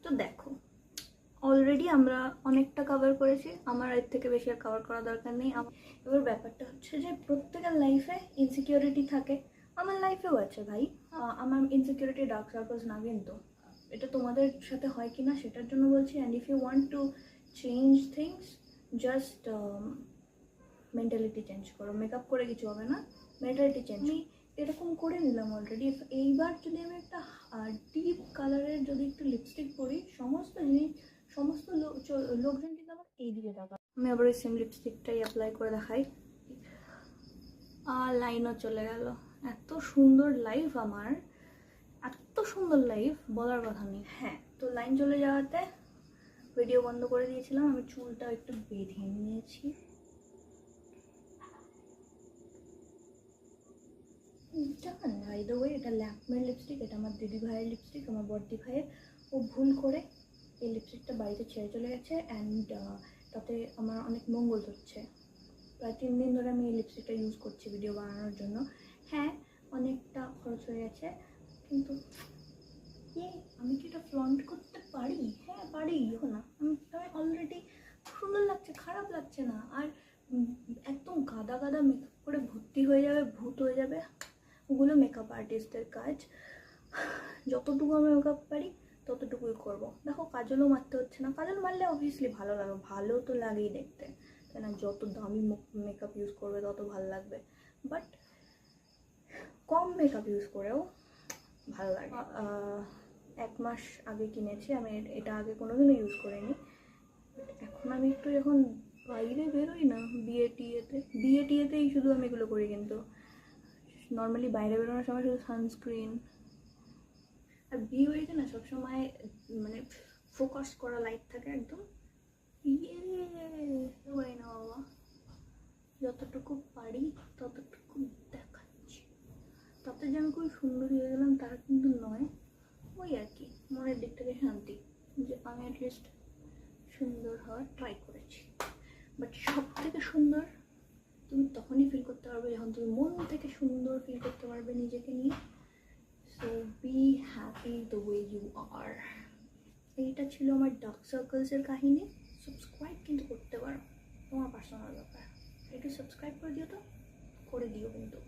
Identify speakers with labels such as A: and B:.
A: তো দেখো অলরেডি আমরা অনেকটা কভার করেছি, আমার এর থেকে বেশি আর কভার করা দরকার নেই। এবার ব্যাপারটা হচ্ছে যে প্রত্যেকের লাইফে ইনসিকিউরিটি থাকে, আমার লাইফেও আছে ভাই। আমার ইনসিকিউরিটি ডার্ক সার্কেলস না, কিন্তু এটা তোমাদের সাথে হয় কি না সেটার জন্য বলছি। And if you want to change things, just mentality change করো। মেকআপ করে কিছু হবে না, মেন্টালিটি চেঞ্জ। আমি এরকম করে নিলাম অলরেডি। এইবার যদি আমি একটা ডিপ কালারের যদি একটু লিপস্টিক পরি, সমস্ত জিনিস সমস্ত লোকজন কিন্তু আমার এই দিকে তাকাবে। আমি আবার এই সেম লিপস্টিকটাই অ্যাপ্লাই করে দেখাই, আর লাইনও চলে গেল। এত সুন্দর লাইফ আমার, এত সুন্দর লাইফ বলার কথা নেই। হ্যাঁ, তো লাইন চলে যাওয়াতে ভিডিও বন্ধ করে দিয়েছিলাম। আমি চুলটা একটু বেঁধে নিয়েছি। জানেন বাই দ্য ওয়ে, এটা ল্যাকমের লিপস্টিক, এটা আমার দিদি ভাইয়ের লিপস্টিক, আমার বড়দি ভাইয়ের। ও ভুল করে এই লিপস্টিকটা বাড়িতে ছেড়ে চলে গেছে, অ্যান্ড তাতে আমার অনেক মঙ্গল হচ্ছে। প্রায় 3 দিন ধরে আমি এই লিপস্টিকটা ইউজ করছি ভিডিও বানানোর জন্য। হ্যাঁ, অনেকটা খরচ হয়ে গেছে, কিন্তু আমি কি এটা ফ্লন্ট করতে পারি? হ্যাঁ পারি, না আমি অলরেডি সুন্দর লাগছে, খারাপ লাগছে না। আর একদম গাদা গাদা মেকআপ করে ভর্তি হয়ে যাবে, ভূত হয়ে যাবে, ওগুলো মেকআপ আর্টিস্টের কাজ। যতটুকু আমি মেকআপ পারি ততটুকুই করব। দেখো কাজলও মারতে হচ্ছে না, কাজল মারলে অবভিয়াসলি ভালো লাগবে, ভালো তো লাগেই দেখতে, তাই না? যত দামি মেকআপ ইউজ করবে তত ভালো লাগবে, বাট কম মেকআপ ইউজ করেও ভালো লাগে। 1 মাস আগে কিনেছি আমি, এটা আগে কোনোদিনও ইউজ করিনি। এখন আমি একটু যখন বাইরে বেরোই না, বিয়ে টিয়েতেই শুধু আমি এগুলো করি, কিন্তু নর্মালি বাইরে বেরোনোর সময় শুধু সানস্ক্রিন। আর বিয়ে হয়েছে না, সবসময় মানে ফোকাস করা লাইট থাকে একদম। হয় না বাবা, যতটুকু পারি ততটুকু দেখাচ্ছি। তাতে যে আমি খুব সুন্দর হয়ে গেলাম তার কিন্তু নয়, ওই আর কি মনের দিক থেকে শান্তি যে আমি অ্যাটলিস্ট সুন্দর হওয়ার ট্রাই করেছি। বাট সব থেকে সুন্দর তুমি তখনই ফিল করতে পারবে যখন তুমি মন থেকে সুন্দর ফিল করতে পারবে নিজেকে নিয়ে। So be happy the way you are. এইটা ছিল আমার ডার্ক সার্কেলসের কাহিনী। সাবস্ক্রাইব কিন্তু করতে পারো, তোমার পার্সোনাল ব্যাপার। একটু সাবস্ক্রাইব করে দিও, তো করে দিও কিন্তু।